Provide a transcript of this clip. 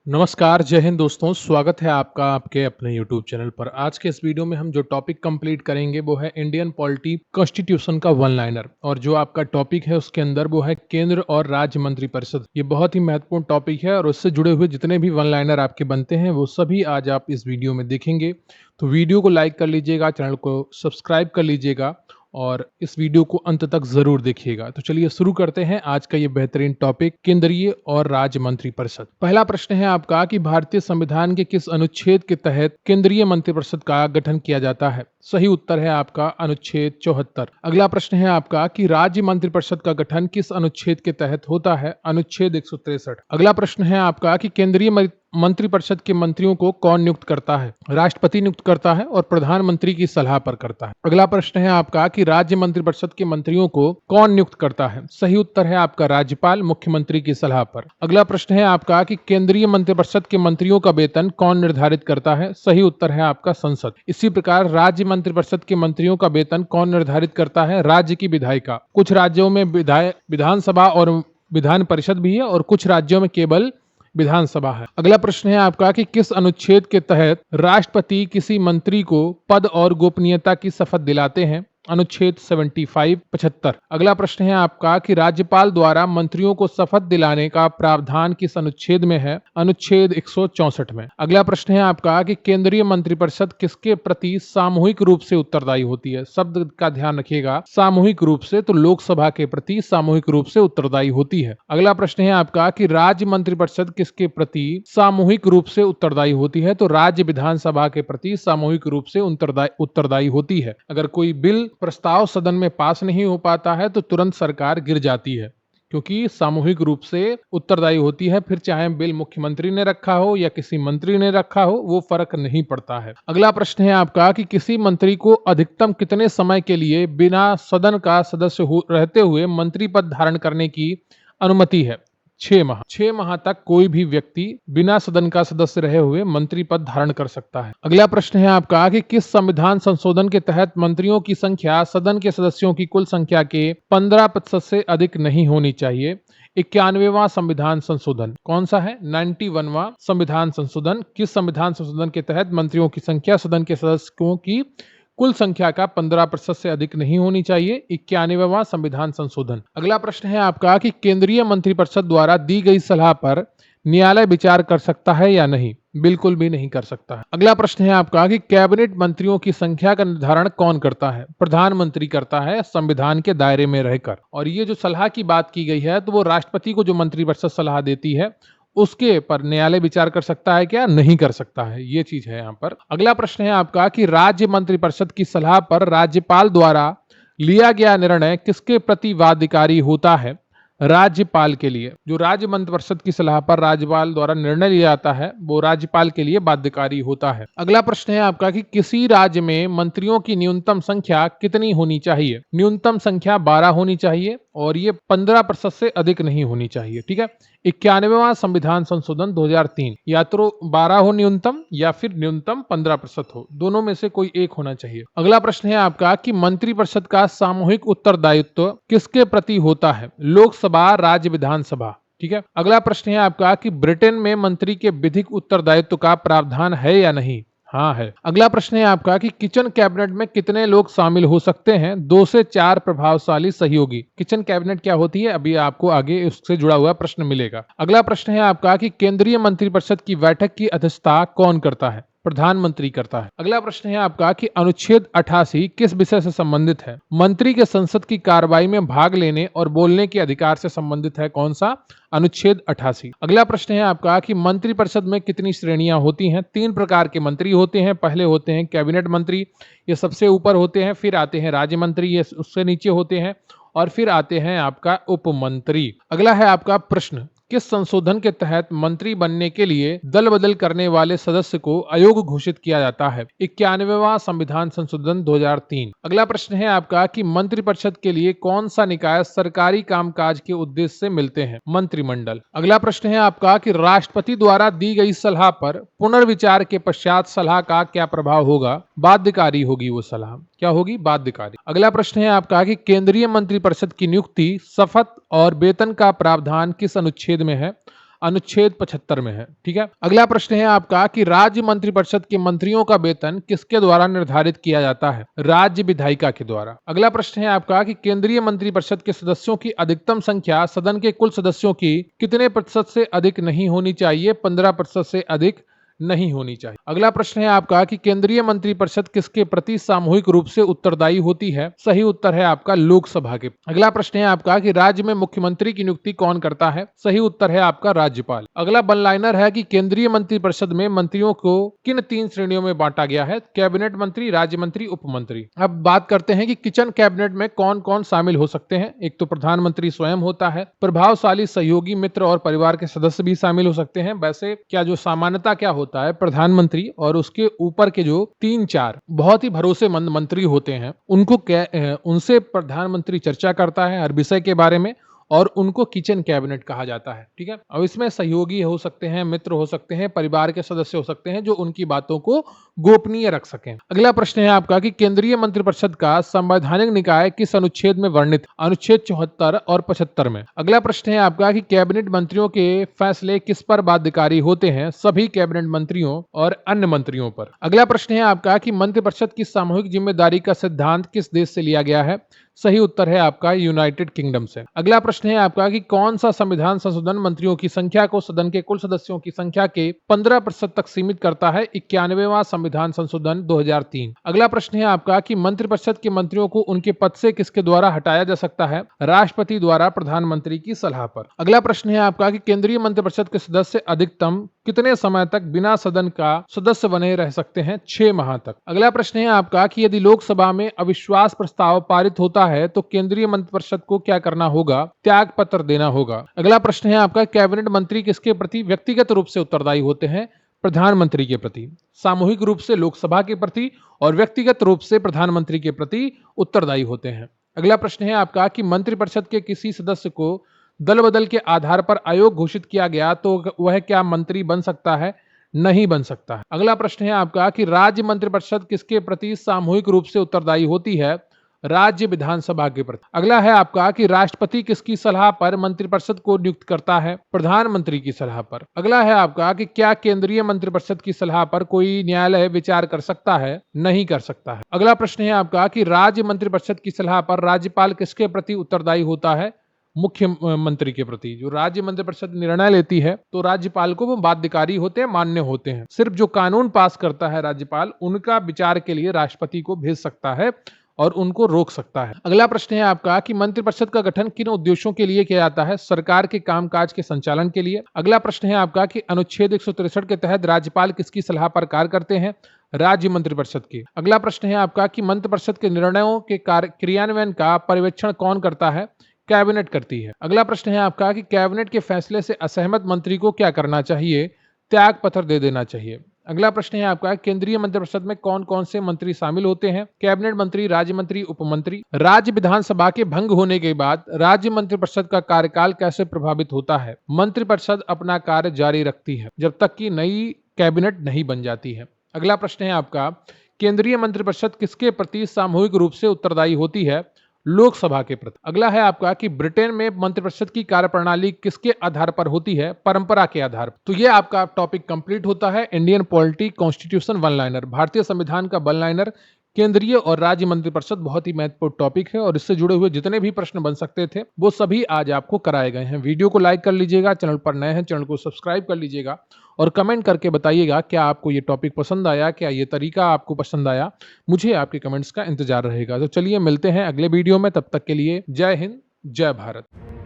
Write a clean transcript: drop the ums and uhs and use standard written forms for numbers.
नमस्कार, जय हिंद दोस्तों। स्वागत है आपका आपके अपने यूट्यूब चैनल पर। आज के इस वीडियो में हम जो टॉपिक कंप्लीट करेंगे वो है इंडियन पॉलिटी कॉन्स्टिट्यूशन का वन लाइनर, और जो आपका टॉपिक है उसके अंदर वो है केंद्र और राज्य मंत्रिपरिषद। ये बहुत ही महत्वपूर्ण टॉपिक है और उससे जुड़े हुए जितने भी वन लाइनर आपके बनते हैं वो सभी आज आप इस वीडियो में देखेंगे। तो वीडियो को लाइक कर लीजिएगा, चैनल को सब्सक्राइब कर लीजिएगा और इस वीडियो को अंत तक जरूर देखिएगा। तो चलिए शुरू करते हैं आज का ये बेहतरीन टॉपिक, केंद्रीय और राज्य मंत्रिपरिषद। पहला प्रश्न है आपका कि भारतीय संविधान के किस अनुच्छेद के तहत केंद्रीय मंत्रिपरिषद का गठन किया जाता है? सही उत्तर है आपका अनुच्छेद 74। अगला प्रश्न है आपका कि राज्य मंत्रिपरिषद का गठन किस अनुच्छेद के तहत होता है? अनुच्छेद 163। अगला प्रश्न है आपका कि केंद्रीय मंत्रिपरिषद के मंत्रियों को कौन नियुक्त करता है? राष्ट्रपति नियुक्त करता है और प्रधानमंत्री की सलाह पर करता है। अगला प्रश्न है आपका कि राज्य मंत्रिपरिषद के मंत्रियों को कौन नियुक्त करता है? सही उत्तर है आपका राज्यपाल मुख्यमंत्री की सलाह पर। अगला प्रश्न है आपका कि केंद्रीय मंत्रिपरिषद के मंत्रियों का वेतन कौन निर्धारित करता है? सही उत्तर है आपका संसद। इसी प्रकार राज्य मंत्रिपरिषद के मंत्रियों का वेतन कौन निर्धारित करता है? राज्य की विधायिका। कुछ राज्यों में विधानसभा और विधान परिषद भी है और कुछ राज्यों में केवल विधानसभा है। अगला प्रश्न है आपका कि किस अनुच्छेद के तहत राष्ट्रपति किसी मंत्री को पद और गोपनीयता की शपथ दिलाते हैं? अनुच्छेद 75। अगला प्रश्न है आपका कि राज्यपाल द्वारा मंत्रियों को शपथ दिलाने का प्रावधान किस अनुच्छेद में है? अनुच्छेद 164 में। अगला प्रश्न है आपका कि केंद्रीय मंत्रिपरिषद किसके प्रति सामूहिक रूप से उत्तरदायी होती है? शब्द का ध्यान रखिएगा, सामूहिक रूप से, तो लोकसभा के प्रति सामूहिक रूप से उत्तरदायी होती है। अगला प्रश्न है आपका कि राज्य मंत्रिपरिषद किसके प्रति सामूहिक रूप से उत्तरदायी होती है? तो राज्य विधानसभा के प्रति सामूहिक रूप से उत्तरदायी होती है। अगर कोई बिल प्रस्ताव सदन में पास नहीं हो पाता है तो तुरंत सरकार गिर जाती है, क्योंकि सामूहिक रूप से उत्तरदायी होती है। फिर चाहे बिल मुख्यमंत्री ने रखा हो या किसी मंत्री ने रखा हो, वो फर्क नहीं पड़ता है। अगला प्रश्न है आपका कि किसी मंत्री को अधिकतम कितने समय के लिए बिना सदन का सदस्य रहते हुए मंत्री पद धारण करने की अनुमति है? 6 माह। 6 माह तक कोई भी व्यक्ति बिना सदन का सदस्य रहे हुए मंत्री पद धारण कर सकता है। अगला प्रश्न है आपका कि किस संविधान संशोधन के तहत मंत्रियों की संख्या सदन के सदस्यों की कुल संख्या के 15% से अधिक नहीं होनी चाहिए? 91वां संविधान संशोधन। कौन सा है? 91वां संविधान संशोधन। किस संविधान संशोधन के तहत मंत्रियों की संख्या सदन के सदस्यों की कुल संख्या का 15% से अधिक नहीं होनी चाहिए? 91वां संविधान संशोधन। अगला प्रश्न है आपका कि केंद्रीय मंत्रिपरिषद द्वारा दी गई सलाह पर न्यायालय विचार कर सकता है या नहीं? बिल्कुल भी नहीं कर सकता है। अगला प्रश्न है आपका कि कैबिनेट मंत्रियों की संख्या का निर्धारण कौन करता है? प्रधानमंत्री करता है, संविधान के दायरे में रहकर। और ये जो सलाह की बात की गई है तो वो राष्ट्रपति को जो मंत्रिपरिषद सलाह देती है उसके पर न्यायालय विचार कर सकता है क्या? नहीं कर सकता है। ये चीज है यहाँ पर। अगला प्रश्न है आपका कि राज्य मंत्रिपरिषद की सलाह पर राज्यपाल द्वारा लिया गया निर्णय किसके प्रति बाध्यकारी होता है? राज्यपाल के लिए। जो राज्य मंत्रिपरिषद की सलाह पर राज्यपाल द्वारा निर्णय लिया जाता है वो राज्यपाल के लिए बाध्यकारी होता है। अगला प्रश्न है आपका कि किसी राज्य में मंत्रियों की न्यूनतम संख्या कितनी होनी चाहिए? न्यूनतम संख्या 12 होनी चाहिए और ये 15% से अधिक नहीं होनी चाहिए। ठीक है। 91वां संविधान संशोधन 2003, या तो 12 हो न्यूनतम या फिर न्यूनतम 15% हो, दोनों में से कोई एक होना चाहिए। अगला प्रश्न है आपका कि मंत्रिपरिषद का सामूहिक उत्तरदायित्व किसके प्रति होता है? लोकसभा, राज्य विधानसभा। ठीक है। अगला प्रश्न है आपका कि ब्रिटेन में मंत्री के विधिक उत्तरदायित्व का प्रावधान है या नहीं? हाँ है। अगला प्रश्न है आपका कि किचन कैबिनेट में कितने लोग शामिल हो सकते हैं? 2 से 4 प्रभावशाली सहयोगी। किचन कैबिनेट क्या होती है अभी आपको आगे उससे जुड़ा हुआ प्रश्न मिलेगा। अगला प्रश्न है आपका कि केंद्रीय मंत्रिपरिषद की बैठक की अध्यक्षता कौन करता है? प्रधानमंत्री करता है। अगला प्रश्न है आपका कि अनुच्छेद 88 किस विषय से संबंधित है? मंत्री के संसद की कार्रवाई में भाग लेने और बोलने के अधिकार से संबंधित है। कौन सा? अनुच्छेद 88। अगला प्रश्न है आपका कि मंत्रिपरिषद में कितनी श्रेणियां होती हैं? 3 प्रकार के मंत्री होते हैं। पहले होते हैं कैबिनेट मंत्री, ये सबसे ऊपर होते हैं। फिर आते हैं राज्य मंत्री, ये उससे नीचे होते हैं। और फिर आते हैं आपका उप मंत्री। अगला है आपका प्रश्न, किस संशोधन के तहत मंत्री बनने के लिए दल बदल करने वाले सदस्य को अयोग्य घोषित किया जाता है? 91वां संविधान संशोधन 2003। अगला प्रश्न है आपका कि मंत्रिपरिषद के लिए कौन सा निकाय सरकारी कामकाज के उद्देश्य से मिलते हैं? मंत्रिमंडल। अगला प्रश्न है आपका कि राष्ट्रपति द्वारा दी गई सलाह पर पुनर्विचार के पश्चात सलाह का क्या प्रभाव होगा? बाध्यकारी होगी वो सलाह। क्या होगी? बाध्यकारी। अगला प्रश्न है आपका कि केंद्रीय मंत्रिपरिषद की नियुक्ति, शपथ और वेतन का प्रावधान किस अनुच्छेद में है? अनुच्छेद 75 में है। ठीक है, अगला प्रश्न है आपका कि राज्य मंत्रिपरिषद के मंत्रियों का वेतन किसके द्वारा निर्धारित किया जाता है? राज्य विधायिका के द्वारा। अगला प्रश्न है आपका कि केंद्रीय मंत्रिपरिषद के सदस्यों की अधिकतम संख्या सदन के कुल सदस्यों की कितने प्रतिशत से अधिक नहीं होनी चाहिए? 15% से अधिक नहीं होनी चाहिए। अगला प्रश्न है आपका कि केंद्रीय मंत्रिपरिषद किसके प्रति सामूहिक रूप से उत्तरदायी होती है? सही उत्तर है आपका लोकसभा के। अगला प्रश्न है आपका कि राज्य में मुख्यमंत्री की नियुक्ति कौन करता है? सही उत्तर है आपका राज्यपाल। अगला वन लाइनर है कि केंद्रीय मंत्रिपरिषद में मंत्रियों को किन 3 श्रेणियों में बांटा गया है? कैबिनेट मंत्री, राज्य मंत्री, उप मंत्री। अब बात करते हैं कि किचन कैबिनेट में कौन कौन शामिल हो सकते हैं। एक तो प्रधानमंत्री स्वयं होता है, प्रभावशाली सहयोगी मित्र और परिवार के सदस्य भी शामिल हो सकते हैं। वैसे क्या जो सामान्यता क्या होता है, प्रधानमंत्री और उसके ऊपर के जो 3-4 बहुत ही भरोसेमंद मंत्री होते हैं, उनसे प्रधानमंत्री चर्चा करता है हर विषय के बारे में और उनको किचन कैबिनेट कहा जाता है। ठीक है, अब इसमें सहयोगी हो सकते हैं, मित्र हो सकते हैं, परिवार के सदस्य हो सकते हैं जो उनकी बातों को गोपनीय रख सकें। अगला प्रश्न है आपका कि केंद्रीय मंत्रिपरिषद का संवैधानिक निकाय किस अनुच्छेद में वर्णित? अनुच्छेद 74 और 75 में। अगला प्रश्न है आपका कि कैबिनेट मंत्रियों के फैसले किस पर बाध्यकारी होते हैं? सभी कैबिनेट मंत्रियों और अन्य मंत्रियों पर। अगला प्रश्न है आपका कि मंत्रिपरिषद की सामूहिक जिम्मेदारी का सिद्धांत किस देश से लिया गया है? सही उत्तर है आपका यूनाइटेड किंगडम से। अगला प्रश्न है आपका कि कौन सा संविधान संशोधन मंत्रियों की संख्या को सदन के कुल सदस्यों की संख्या के 15% तक सीमित करता है? 91वां संविधान संशोधन 2003। अगला प्रश्न है आपका कि मंत्रिपरिषद के मंत्रियों को उनके पद से किसके द्वारा हटाया जा सकता है? राष्ट्रपति द्वारा प्रधानमंत्री की सलाह पर। अगला प्रश्न है आपका कि केंद्रीय मंत्रिपरिषद के सदस्य अधिकतम कितने समय तक बिना सदन का सदस्य बने रह सकते हैं? 6 माह तक। अगला प्रश्न है आपका कि यदि लोकसभा में अविश्वास प्रस्ताव पारित होता है तो केंद्रीय मंत्रिपरिषद को क्या करना होगा? त्याग पत्र देना होगा। अगला प्रश्न है आपका कैबिनेट मंत्री किसके प्रति व्यक्तिगत रूप से उत्तरदायी होते हैं? प्रधानमंत्री के प्रति। सामूहिक रूप से लोकसभा के प्रति और व्यक्तिगत रूप से प्रधानमंत्री के प्रति उत्तरदायी होते हैं। अगला प्रश्न है आपका कि मंत्रिपरिषद के किसी सदस्य को दल बदल के आधार पर अयोग्य घोषित किया गया तो वह क्या मंत्री बन सकता है? नहीं बन सकता है। अगला प्रश्न है आपका कि राज्य मंत्रिपरिषद किसके प्रति सामूहिक रूप से उत्तरदायी होती है? राज्य विधानसभा के प्रति। अगला है आपका कि राष्ट्रपति किसकी सलाह पर मंत्रिपरिषद को नियुक्त करता है? प्रधानमंत्री की सलाह पर। अगला है आपका कि क्या केंद्रीय मंत्रिपरिषद की सलाह पर कोई न्यायालय विचार कर सकता है? नहीं कर सकता है। अगला प्रश्न है आपका कि राज्य मंत्रिपरिषद की सलाह पर राज्यपाल किसके प्रति उत्तरदायी होता है? मुख्यमंत्री के प्रति। जो राज्य मंत्रिपरिषद निर्णय लेती है तो राज्यपाल को वो बाध्यकारी होते हैं, मान्य होते हैं। सिर्फ जो कानून पास करता है राज्यपाल, उनका विचार के लिए राष्ट्रपति को भेज सकता है और उनको रोक सकता है। अगला प्रश्न है आपका कि मंत्रिपरिषद का गठन किन उद्देश्यों के लिए किया जाता है? सरकार के कामकाज के संचालन के लिए। अगला प्रश्न है आपका कि अनुच्छेद 163 के तहत राज्यपाल किसकी सलाह पर कार्य करते हैं? राज्य मंत्रिपरिषद की। अगला प्रश्न है आपका कि मंत्रिपरिषद के निर्णयों के क्रियान्वयन का पर्यवेक्षण कौन करता है? कैबिनेट करती है। अगला प्रश्न है आपका कि कैबिनेट के फैसले से असहमत मंत्री को क्या करना चाहिए? त्याग पत्र दे देना चाहिए। अगला प्रश्न है आपका केंद्रीय मंत्रिपरिषद में कौन कौन से मंत्री शामिल होते हैं? कैबिनेट मंत्री, राज्य मंत्री, उप मंत्री। राज्य विधानसभा के भंग होने के बाद राज्य मंत्रिपरिषद का कार्यकाल कैसे प्रभावित होता है? मंत्रिपरिषद अपना कार्य जारी रखती है जब तक कि नई कैबिनेट नहीं बन जाती है। अगला प्रश्न है आपका केंद्रीय मंत्रिपरिषद किसके प्रति सामूहिक रूप से उत्तरदायी होती है? लोकसभा के प्रति। अगला है आपका कि ब्रिटेन में मंत्रिपरिषद की कार्यप्रणाली किसके आधार पर होती है? परंपरा के आधार पर। तो ये आपका टॉपिक कंप्लीट होता है Indian polity constitution one liner, भारतीय संविधान का वन लाइनर। केंद्रीय और राज्य मंत्रिपरिषद बहुत ही महत्वपूर्ण टॉपिक है और इससे जुड़े हुए जितने भी प्रश्न बन सकते थे वो सभी आज आपको कराए गए हैं। वीडियो को लाइक कर लीजिएगा, चैनल पर नए हैं चैनल को सब्सक्राइब कर लीजिएगा और कमेंट करके बताइएगा क्या आपको ये टॉपिक पसंद आया, क्या ये तरीका आपको पसंद आया। मुझे आपके कमेंट्स का इंतजार रहेगा। तो चलिए मिलते हैं अगले वीडियो में, तब तक के लिए जय हिंद, जय भारत।